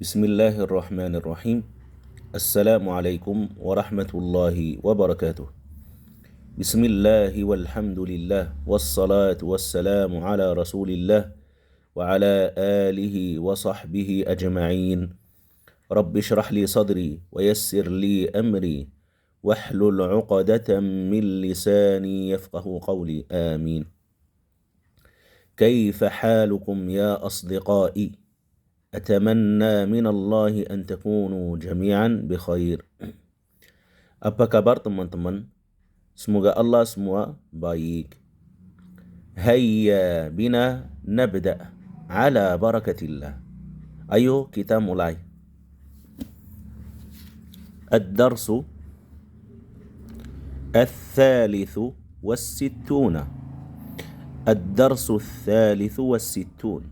Bismillahirrahmanirrahim. Assalamualaikum warahmatullahi wabarakatuh. Bismillahi walhamdulillah. Wassalatu wassalamu ala rasulillah. Wa ala alihi wa sahbihi ajma'in. Rabbi shrah li sadri. Wa yassir li amri. Wahlul uqadatan min lisani yafqahu qawli. Amin. كيف حالكم يا أصدقائي؟ أتمنى من الله أن تكونوا جميعا بخير. Apa kabar teman-teman? Semoga Allah semua baik. Hayya bina nabda ala barakatillah. Ayo kita mulai. Ad-darsu الثالث والستون. Ad-darsu الثالث والستون.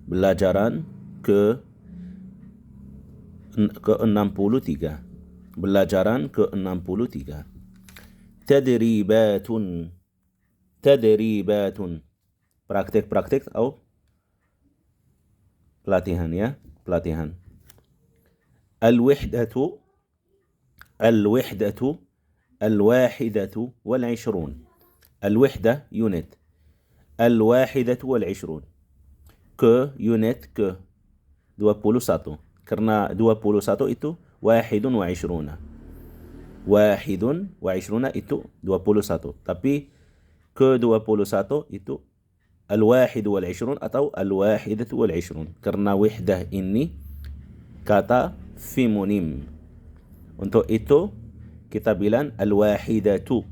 Belajaran ke-63. Belajaran ke-63. Tadribatun. Tadribatun. Praktek-praktek atau pelatihan ya, pelatihan. Al-wihdatu. Al-wihdatu. Al-wahidatu wal-ishrun. Al-wihdah unit. Al-wahidatu wal-ishrun. Ke unit ke 21. Karena 21 itu wahidun wa ishruna. Wahidun wa ishruna itu 21. Tapi ke 21 itu al-wahid wal ishrun atau al-wahidatu wal ishrun. Karena wahdah ini kata femonim. Untuk itu kita bilang al-wahidatu.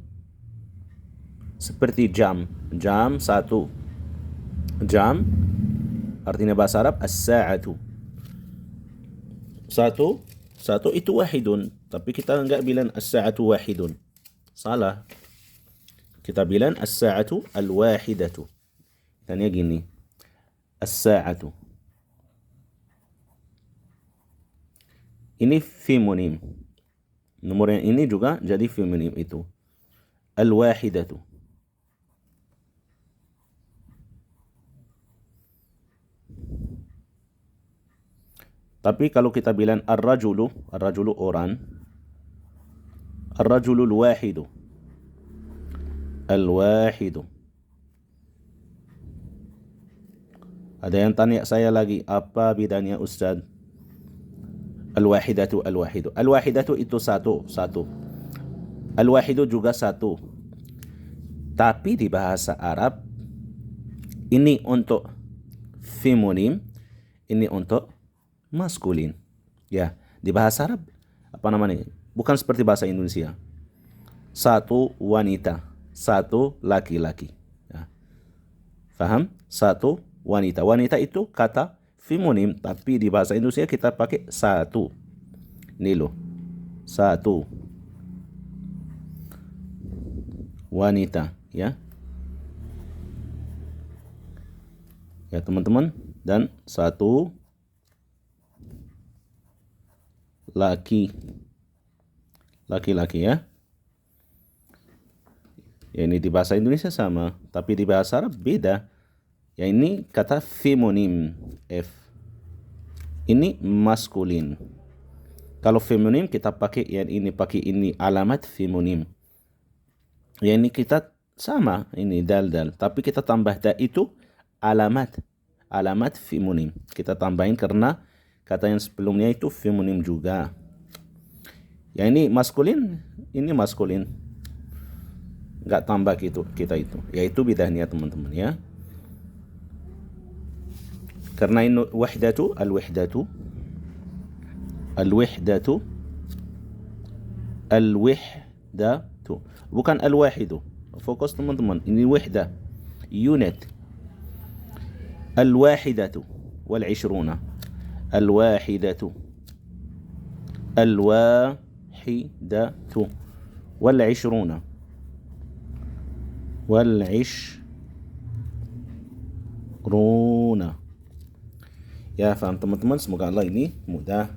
Seperti jam. Jam 1. Jam artinya bahasa Arab as-sa'atu. Satu itu wahidun, tapi kita enggak bilang as-sa'atu wahidun. Salah. Kita bilang as-sa'atu al-wahidatu. Tanya gini. As-sa'atu. Ini femonim. Nomor yang ini juga jadi femonim itu. Al-wahidatu. Tapi kalau kita bilang ar-rajulu orang, ar-rajulul wahidu. Al-wahidu. Ada yang tanya saya lagi, apa bedanya Ustaz? Al-wahidatu, al-wahidu. Al-wahidatu itu satu. Al-wahidu juga satu. Tapi di bahasa Arab, ini untuk femonim, ini untuk maskulin. Ya, di bahasa Arab apa namanya? Bukan seperti bahasa Indonesia. Satu wanita, satu laki-laki. Ya. Faham? Satu wanita. Wanita itu kata femonim, tapi di bahasa Indonesia kita pakai satu. Ini loh. Satu wanita, ya. Ya, teman-teman, dan satu laki-laki ya. Ya, ini di bahasa Indonesia sama, tapi di bahasa Arab beda. Ya, ini kata femonim F. Ini maskulin. Kalau femonim kita pakai yang ini, pakai ini alamat femonim. Ya, ini kita sama, ini dal, tapi kita tambah da itu alamat femonim. Kita tambahin karena kata yang sebelumnya itu femonim juga. Ya, ini maskulin, ini maskulin. Enggak tambah kita itu. Yaitu bedanya teman-teman ya. Karena ini wahdatu, al-wahdatu. Al-wahdatu. Al-wahdatu. Bukan al-wahidu. Fokus teman-teman. Ini wahdah. Unit. Al-wahidatu. Wal-ishruna. الواحدة والعشرون Ya, faham teman-teman? Semoga Allah ini mudah.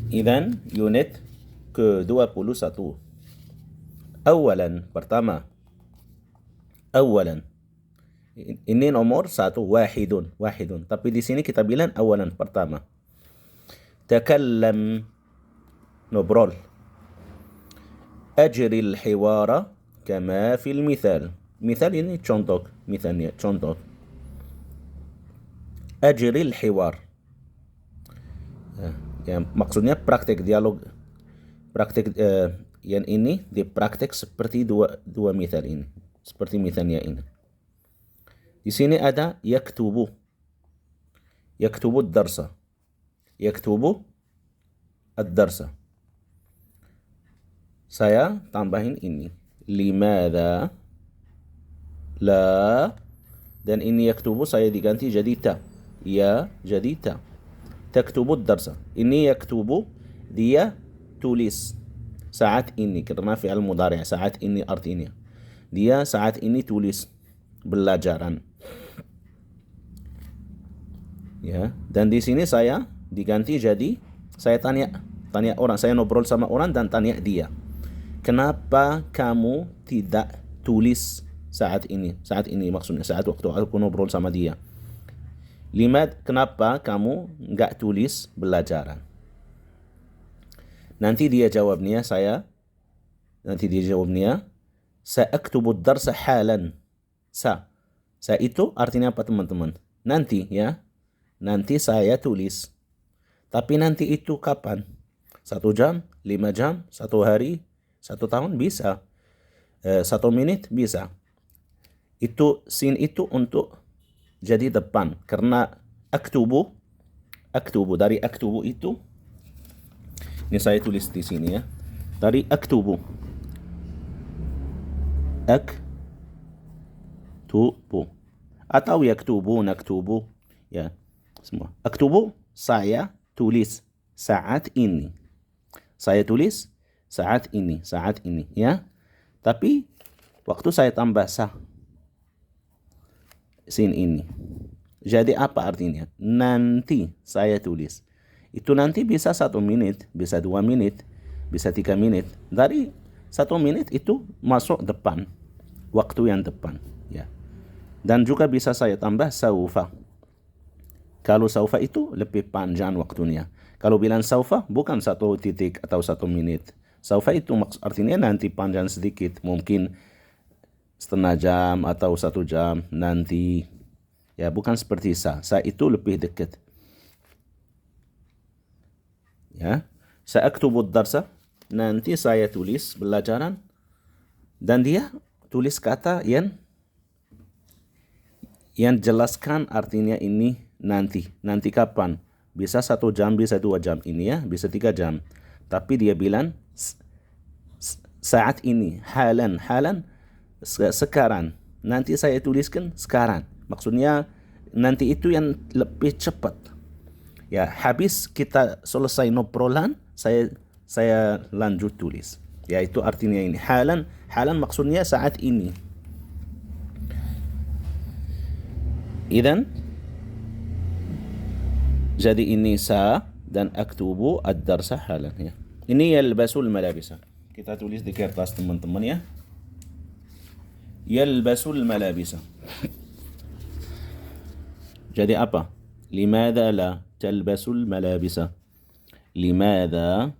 Idan unit ke-21. Awalan, pertama. Awalan. Ini nomor satu, wahidun, wahidun. Tapi di sini kita bilang awalan, pertama. Takallam, ngobrol. Ajril hiwara kama fil mithal. Mithal ini contoh, misalnya contoh. Ajril hiwar. Ya, maksudnya praktek dialog, praktek yang ini dipraktek seperti dua misal ini, seperti misalnya ini. Di sini ada yaktubu, yaktubu ad-darsa, yaktubu ad-darsa. Saya tambahin ini, limadha la, dan ini yaktubu saya diganti jadi ta, ya jadi ta. Taktubu ad-darsa. Ini yaktubu, dia tulis saat ini, karena fi'al mudhari', saat ini artinya. Dia saat ini tulis belajaran. Ya, dan di sini saya diganti jadi saya tanya orang, saya ngobrol sama orang dan tanya dia. Kenapa kamu tidak tulis saat ini? Saat ini maksudnya saat waktu aku ngobrol sama dia. Kenapa kamu nggak tulis belajaran? Nanti dia jawabnya sa'aktubu ad-darsa halan. Sa itu artinya apa teman-teman? Nanti ya. Nanti saya tulis. Tapi nanti itu kapan? 1 jam, 5 jam, 1 hari, 1 tahun bisa. 1 menit bisa. Itu sin itu untuk jadi depan, karena aktubu dari aktubu itu, ini saya tulis di sini ya, dari aktubu atau yaktubu, naktubu, ya semua. Aktubu saya tulis saat ini, saya tulis saat ini ya. Tapi waktu saya tambah sin ini, jadi apa artinya? Nanti saya tulis. Itu nanti bisa 1 menit, bisa 2 menit, bisa 3 menit. Dari 1 menit itu masuk depan, waktu yang depan. Ya. Dan juga bisa saya tambah saufa. Kalau saufa itu lebih panjang waktunya. Kalau bilang saufa bukan 1 titik atau 1 menit. Saufa itu artinya nanti panjang sedikit, mungkin setengah jam atau 1 jam nanti. Ya, bukan seperti sa itu lebih dekat. Ya, sa'aktubu ad-darsa, nanti saya tulis belajaran, dan dia tulis kata yang jelaskan artinya ini nanti. Nanti kapan? Bisa 1 jam, bisa 2 jam ini ya, bisa 3 jam. Tapi dia bilang saat ini, halan sekarang. Nanti saya tuliskan sekarang. Maksudnya nanti itu yang lebih cepat. Ya, habis kita selesai ngobrolan, saya lanjut tulis. Ya, itu artinya ini. Halan maksudnya saat ini. Idan, jadi ini sa dan aktubu ad-darsa halan ya. Ini yalbasul malabisa. Kita tulis di kertas teman-teman ya. Yalbasul malabisa. Jadi apa? Limadha la talbasul malabisa? Limadha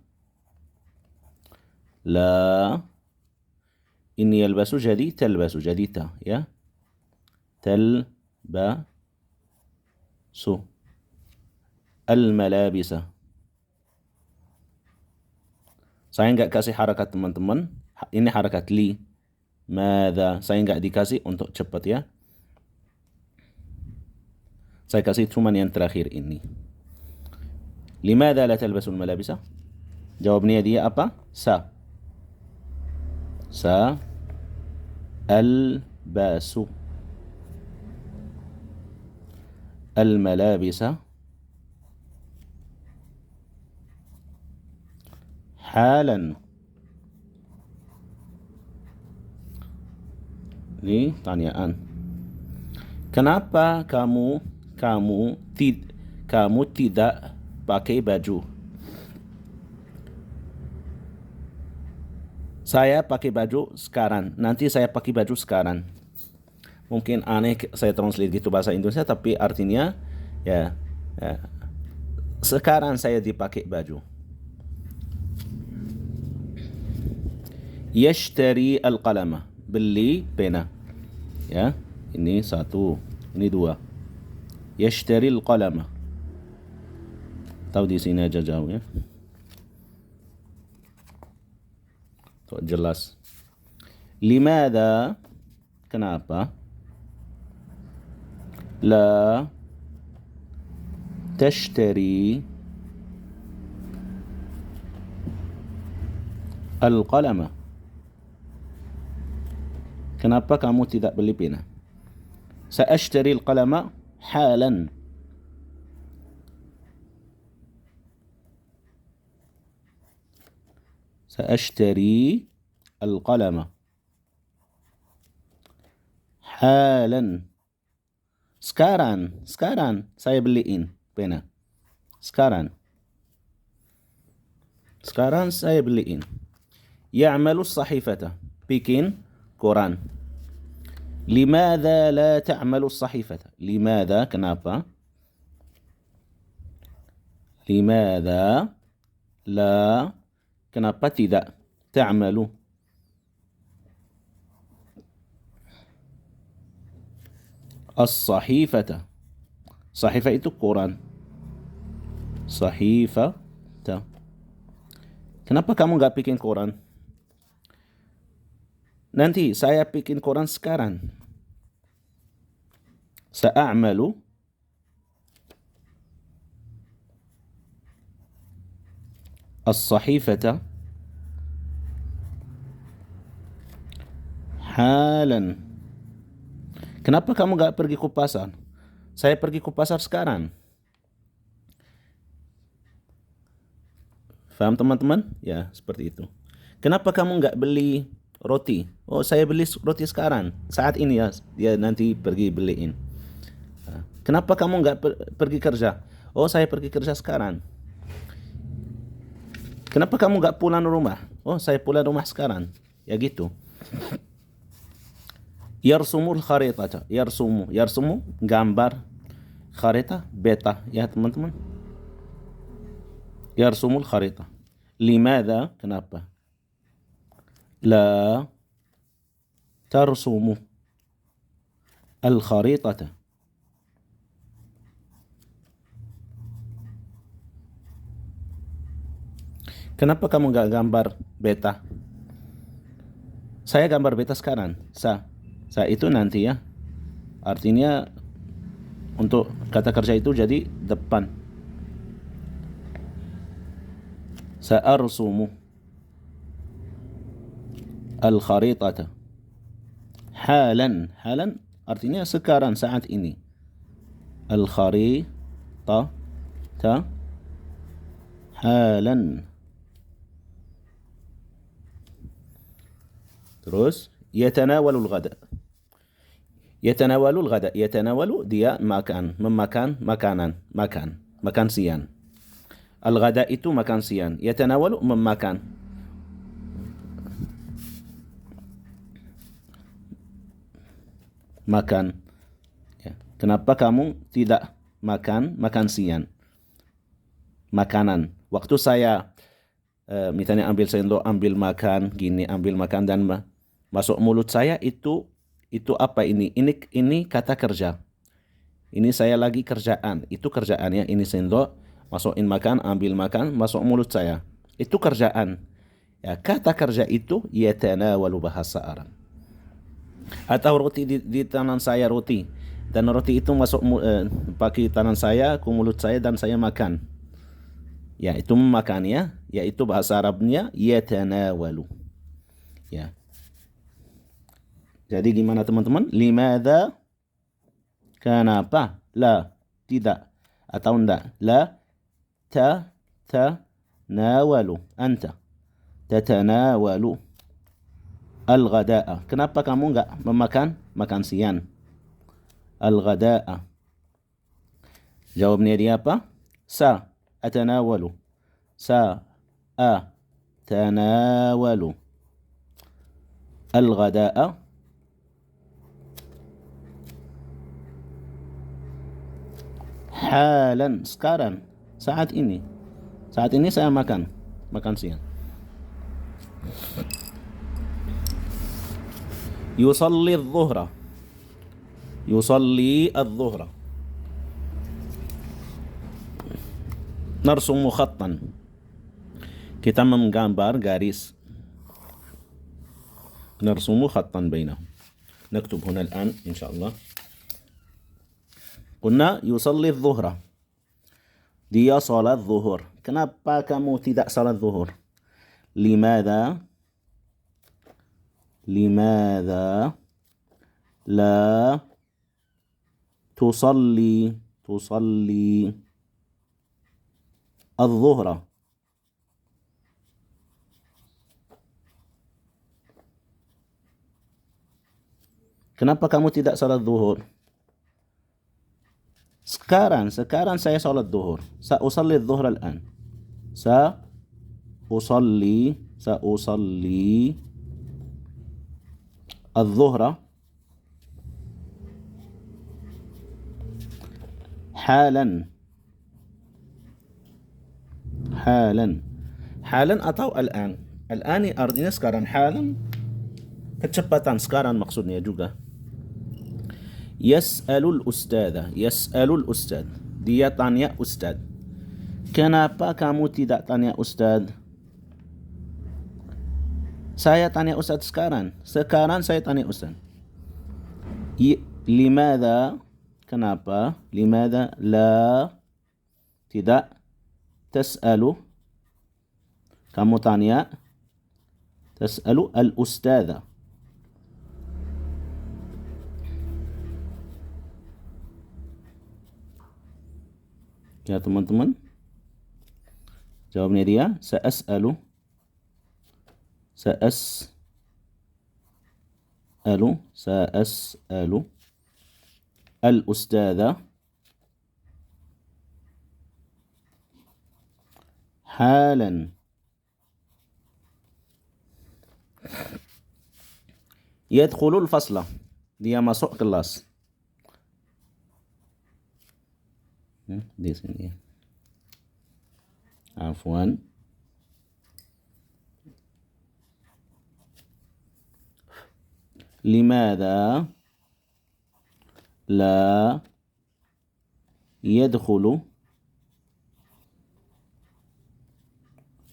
la, ini yalbasu jadi talbasu, jadi ta ya. Talbasu al-malabisa. Saya nggak kasih harakat teman-teman. Ini harakat li. Madha. Saya nggak dikasih untuk cepat ya. Saya kasih cuma yang terakhir ini. Limadha la talbasul malabisa? Jawabnya dia apa? Sa albasu al-malabisa halan. Ini tanyaan. Kenapa kamu tidak pakai baju? Saya pakai baju sekarang. Nanti saya pakai baju sekarang. mungkin aneh saya translate gitu bahasa Indonesia, tapi artinya ya, sekarang saya dipakai baju. Yashtari al-qalama, beli pena. Ya, ini satu, ini dua. Yashtari al-qalama. Tahu di sini aja jauh ya. Tuh jelas. Limada, kenapa? La tashtari al-qalama. Kenapa kamu tidak beli pena? Sa'ashtari al-qalama halan. Sa'ashtari al-qalama halan. Sekarang saya beliin pena. Sekarang saya beliin. Ya'malu as-sahifata, bikin koran. Limadha la ta'malu as-sahifata? Limadha, kenapa? Limadha la, kenapa tidak ta'malu? As-sahifata. Sahifah itu koran. Sahifata. Kenapa kamu nggak bikin koran? Nanti saya bikin koran sekarang. Sa'amalu as-sahifata halan. Kenapa kamu nggak pergi ke pasar? Saya pergi ke pasar sekarang. Faham teman-teman? Ya, seperti itu. Kenapa kamu nggak beli roti? Oh, saya beli roti sekarang. Saat ini ya, dia nanti pergi beliin. Kenapa kamu nggak pergi kerja? Oh, saya pergi kerja sekarang. Kenapa kamu nggak pulang rumah? Oh, saya pulang rumah sekarang. Ya gitu. Yarsumul kharitata. Yarsumu gambar. Kharita beta ya teman-teman. Yarsumul kharita. Limadha, kenapa? La tarsumu al-kharitata. Kenapa kamu nggak gambar beta? Saya gambar beta sekarang. Sa itu nanti ya. Artinya untuk kata kerja itu jadi depan. Sa'arsumu al-kharitata. Halan artinya sekarang, saat ini. Al-kharitata halan. Terus yatanawalul ghada. Yatanawalul ghada. Yatanawalu dia makan, memakan makanan, makan siang. Al-ghada itu makan siang. Yatanawalu memakan. Makan. Ya. Kenapa kamu tidak makan siang? Makanan. Waktu saya misalnya ambil sendok, ambil makan, gini, ambil makan dan masuk mulut saya itu apa ini? Ini kata kerja. Ini saya lagi kerjaan. Itu kerjaannya. Ini sendok, masukin makan, ambil makan, masuk mulut saya. Itu kerjaan. Ya, kata kerja itu yatanawalu bahasa Arab. Atau roti di tangan saya roti. Dan roti itu masuk pakai tangan saya ke mulut saya dan saya makan. Ya, itu memakannya, yaitu bahasa Arabnya yatanawalu. Ya. Jadi gimana teman-teman? Limadha? Kenapa? La, tidak. Atau enggak? La tatanawalu. Anta tatanawalu al-ghada'a. Kenapa kamu enggak makan siang? Al-ghada'a. Jawabnya dia apa? Atanawalu. Atanawalu al-ghada'a Halan, sekarang, saat ini. Saat ini saya makan siang. Yusalli adh-dhuhra. Yusalli adh-dhuhra. Narsumu khattan. Kita menggambar garis. Narsumu khattan bainahum. نكتب هنا الآن إن شاء الله. قلنا يصلي الظهر. Dia salat zuhur. Kenapa kamu tidak salat zuhur? لماذا لا تصلي الظهر؟ Kenapa kamu tidak salat zuhur? Sekarang saya salat zuhur. Sa'usalli adh-dhuhr al-an. Sa'usalli adh-dhuhra halan atau al-an. Al-an artinya sekarang, halan kecepatan sekarang maksudnya juga. Yas'alul ustadz. Dia tanya ustadz. Kenapa kamu tidak tanya ustadz? Saya tanya ustadz sekarang. Sekarang saya tanya ustadz. Limadha? Kenapa? Limadha la tidak tas'alu? Kamu tanya tas'alu al-ustadha. Ya teman-teman, jawabnya dia sa'as'alu al-ustadha halan. Yadkhulul fasla. Dia masuk kelas. Di sini. Afwan. Limadha la yadkhulu?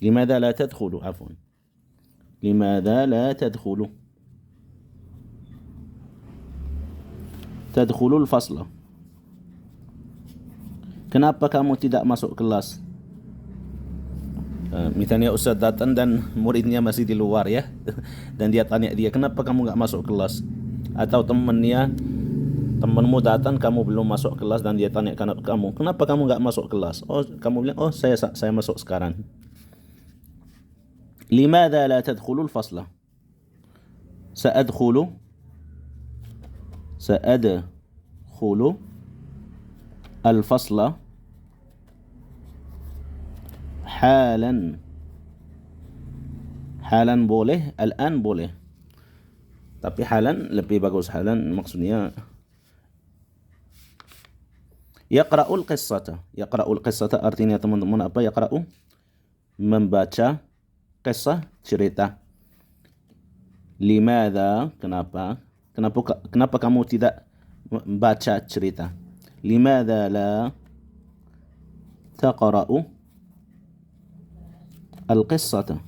Limadha la tadkhulu? Afwan. Limadha la tadkhulu? Tadkhulul fasla. Kenapa kamu tidak masuk kelas? Misalnya ustaz datang dan muridnya masih di luar ya, dan dia tanya dia, kenapa kamu nggak masuk kelas? Atau temanmu datang, kamu belum masuk kelas dan dia tanya kamu, kenapa kamu nggak masuk kelas? Oh, kamu bilang, oh saya masuk sekarang. Limadha la tadkhulul fasla? Sa'adkhulu al-fasla halan boleh, al-an boleh, tapi halan lebih bagus. Halan maksudnya yaqra'ul qissata artinya teman-teman apa? Yaqra'u, membaca, qissah, cerita. Limadha, kenapa kamu tidak membaca cerita? Limadha la taqra'u al-qissata?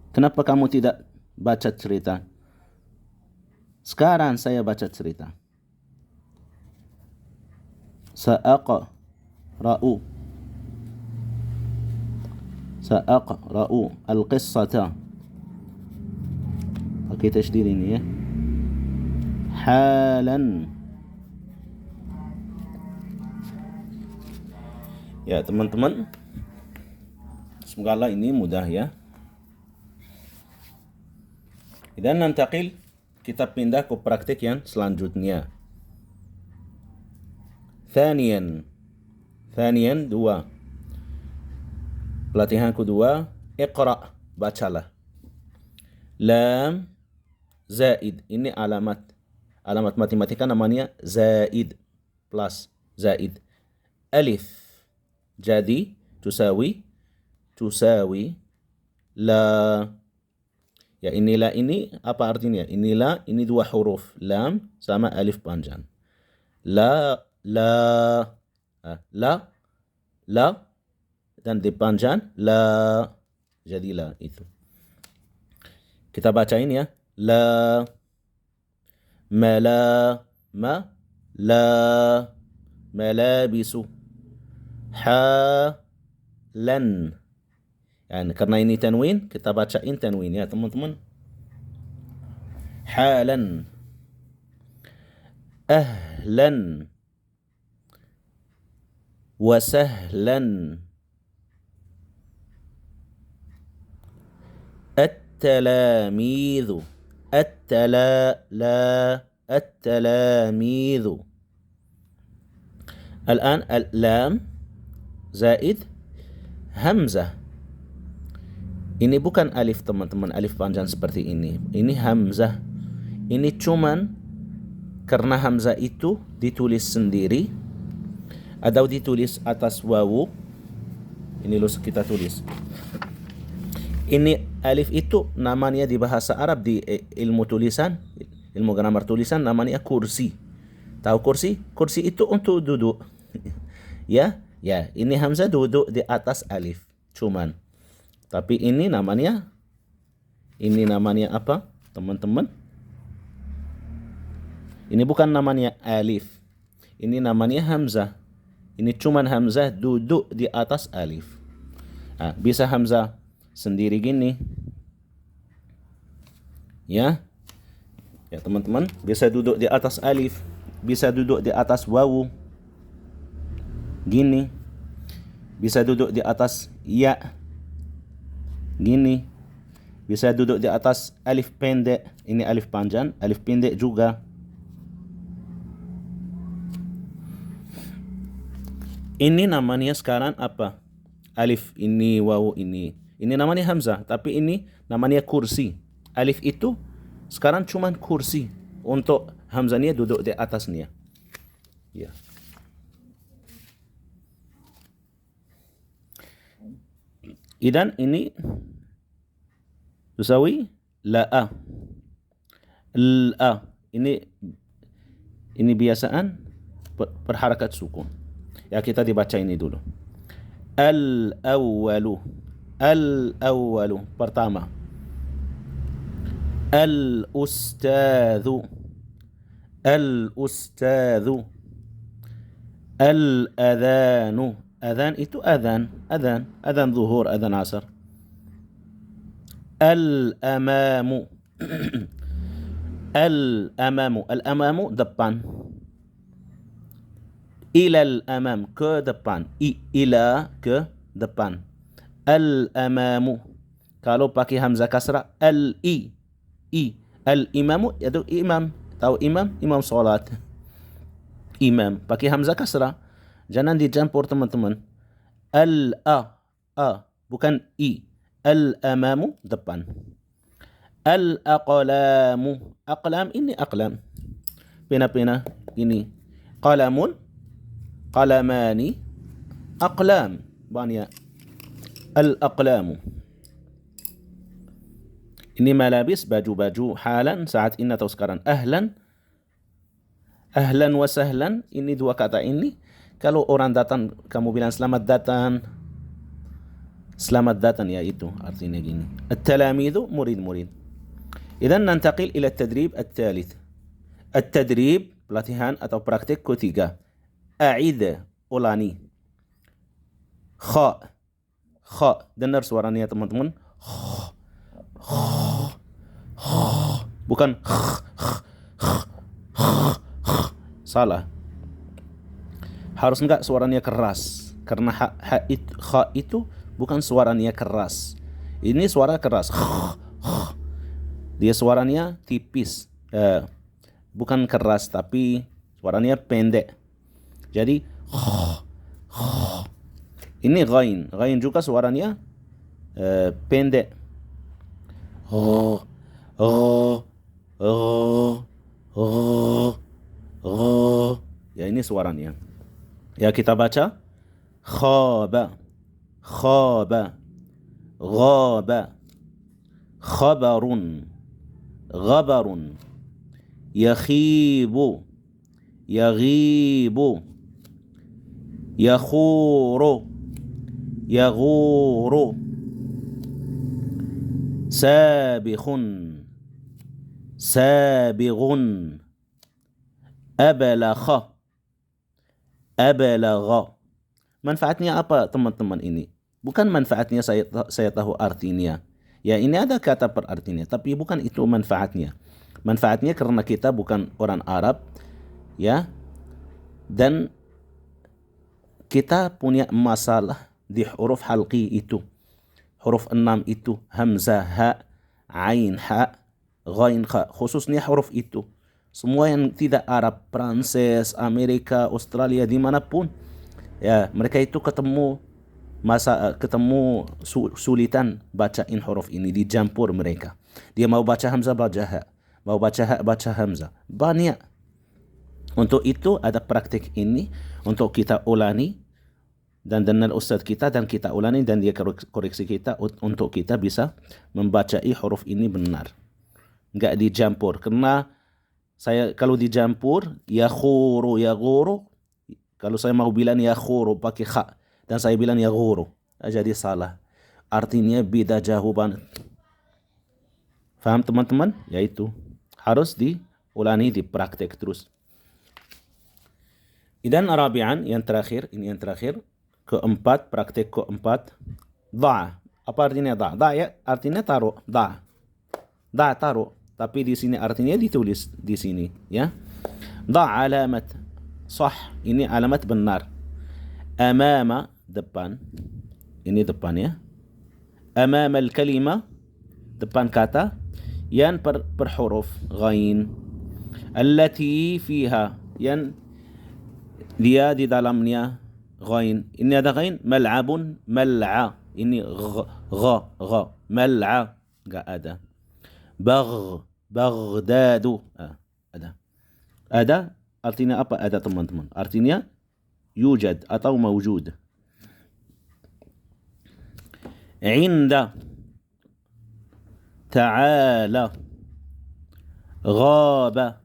Kenapa kamu tidak baca cerita? Sekarang saya baca cerita. Sa'aqra'u al-qissata. Pakai tasydid ini ya. Halan. Ya teman-teman, semoga Allah ini mudah ya. Dan nantaqil, kita pindah ke praktik yang selanjutnya. Thaniyan, dua. Pelatihan kedua, iqra', bacalah. Lam zaid. Ini alamat matematika namanya zaid, plus zaid. Alif. Jadi tusawi la. Ya, inilah ini apa artinya? Inilah ini dua huruf, lam sama alif panjang. La, la dan dipanjang la. Jadi la itu. Kita bacain ya. La, la, malabisu, lan. Yani karena ini tanwin, kita bacain tanwin ya teman-teman. Halan, ahlan, wasahlan, التلاميذ التلاميذ. الآن اللام زائد همزة. Ini bukan alif teman-teman, alif panjang seperti ini. Ini hamzah. Ini cuman karena hamzah itu ditulis sendiri atau ditulis atas wawu. Ini loh kita tulis. Ini alif itu namanya di bahasa Arab, di ilmu tulisan, ilmu grammar tulisan namanya kursi. Tahu kursi? Kursi itu untuk duduk. Ya, ini hamzah duduk di atas alif. Cuman. Tapi ini namanya apa, teman-teman? Ini bukan namanya alif. Ini namanya hamzah. Ini cuman hamzah duduk di atas alif. Nah, bisa hamzah sendiri gini. Ya. Ya, teman-teman, bisa duduk di atas alif, bisa duduk di atas wawu. Gini. Bisa duduk di atas ya. Gini. Bisa duduk di atas alif pendek. Ini alif panjang, alif pendek juga. Ini namanya sekarang apa? Alif ini, wawu ini. Ini namanya hamzah, tapi ini namanya kursi. Alif itu sekarang cuman kursi untuk hamzahnya duduk di atasnya. Ya. Idan ini tusawi la. La. Ini biasaan berharakat sukun. Ya, kita dibaca ini dulu. Al-awwalu. Al-awwalu. Pertama. Al-ustadhu. Al-ustadhu. Al-adhanu. Adhan itu adhan. Adhan zuhur, adhan asar. Al-amamu. Al-amamu. Al-amamu depan. Ilal amam, ke depan. Ila, ke depan. Al-amamu. Kalau pakai hamzah kasrah, al-i. Al-imamu, itu imam. Tahu imam? Imam salat. Imam. Pakai hamzah kasrah. Jangan dicampur teman-teman. Al-a. Bukan i. Al-amamu, depan. Al-aqlamu. Aqlam, ini aqlam. Pena-pena, ini. Qalamun. Qalamani, aqlam, banyak. Al-aqlamu. Ini malabis, baju-baju. Halan, saat ini atau sekarang. Ahlan. Ahlan wa sahlan. Ini dua kata ini. Kalau orang datang, kamu bilang selamat datang. Selamat datang, ya itu artinya gini. At-talamidu, murid-murid. Idan nantaqil ila at-tadrib at-thalith. At-tadrib, pelatihan atau praktik ketiga. A'id, ulangi. Kha. Dengar suaranya teman-teman. Bukan salah. Harus enggak suaranya keras. Karena kha itu bukan suaranya keras. Ini suara keras. Dia suaranya tipis. Bukan keras, tapi suaranya pendek. Jadi ini ghain. Ghain juga suaranya pendek. Gh, gh, gh, gh. Ya, ini suaranya. Ya, kita baca. Khaba, khaba, ghaba, khabarun, ghabarun, yakhibu, yaghibu, yakhuru, yaghuru, sabikhun, sabighun, abalagha, abalagha. Manfaatnya apa teman-teman ini? Bukan manfaatnya saya tahu artinya. Ya, ini ada kata per artinya, tapi bukan itu manfaatnya. Manfaatnya karena kita bukan orang Arab, ya, dan kita punya masalah di huruf halqi itu. Huruf 6 itu, hamzah, ha, ain, ha, ghain, kha. Khususnya huruf itu. Semua yang tidak Arab, Prancis, Amerika, Australia, dimanapun, ya, mereka itu ketemu sulitan bacain huruf ini, dicampur mereka. Dia mau baca hamzah, baca ha. Mau baca ha, baca hamzah. Banyak. Untuk itu ada praktik ini untuk kita ulangi dan dengar ustaz kita dan kita ulangi dan dia koreksi kita untuk kita bisa membacai huruf ini benar. Enggak dicampur. Karena saya kalau dicampur, yakhuru, yaghuru, kalau saya mau bilang yakhuru pakai kha dan saya bilang yaghuru, jadi salah. Artinya beda jawaban. Faham teman-teman? Yaitu harus diulangi, dipraktek terus. Idan rabi'an, yang terakhir, ini yang terakhir, keempat, praktek keempat, da'. Apa artinya da'? Da' ya, artinya taruh, da'. Da' taruh, tapi di sini artinya ditulis di sini, ya. Da' alamat sah, ini alamat benar. Amama, depan. Ini depan, ya. Amama al-kalima, depan kata. Yan per huruf ghain. Allati fiha, yan dia di dalamnya ghain. Ini ada ghain. Mal'abun, mal'a. Ini gha. Mal'a, enggak ada. Baghdadu, ada. Ada artinya apa? Ada teman-teman. Artinya yujad atau mawjud. Inda, ta'ala, ghaba,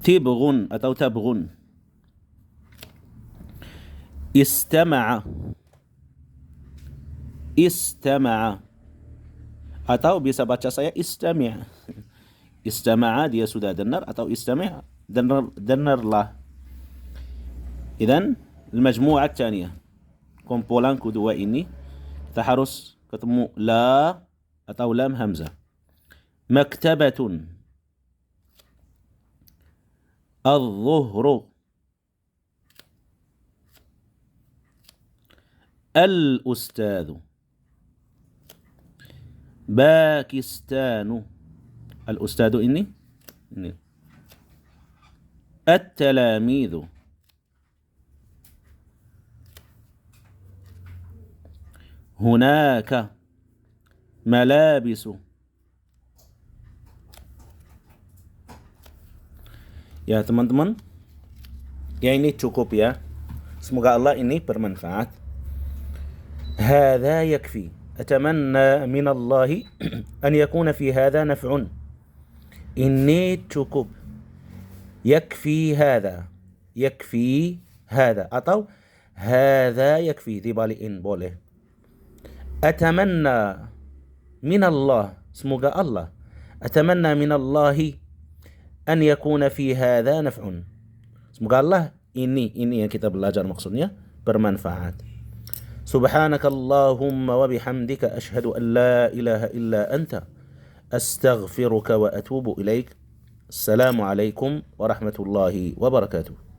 tibghun atau tabghun, istama'a, istama'a, atau bisa baca saya istami'. Istama'a dia sudah dengar, atau istami' dengarlah. Idan al-majmu'ah tsaniyah, kumpulan kedua ini kita harus ketemu la atau lam hamzah. Maktabatun, al-zuhru, al-ustadhu, Pakistanu, al-ustadhu ini at-talamidhu, hunaka malabisu. Ya teman-teman, ya ini cukup ya. Semoga Allah ini bermanfaat. Hadza yakfi. Atamanna min Allah an yakuna fi hadza naf'un. Ini cukup. Yakfi hadza. Yakfi hadza atau hadza yakfi, dibalikin boleh. Atamanna min Allah, semoga Allah. Atamanna min Allah an yakuna fi hadza naf'un. Semoga Allah ini yang kita belajar maksudnya bermanfaat. Subhanakallahumma wa bihamdika ashhadu an la ilaha illa anta astaghfiruka wa atubu ilaik. Assalamu alaikum warahmatullahi wabarakatuh.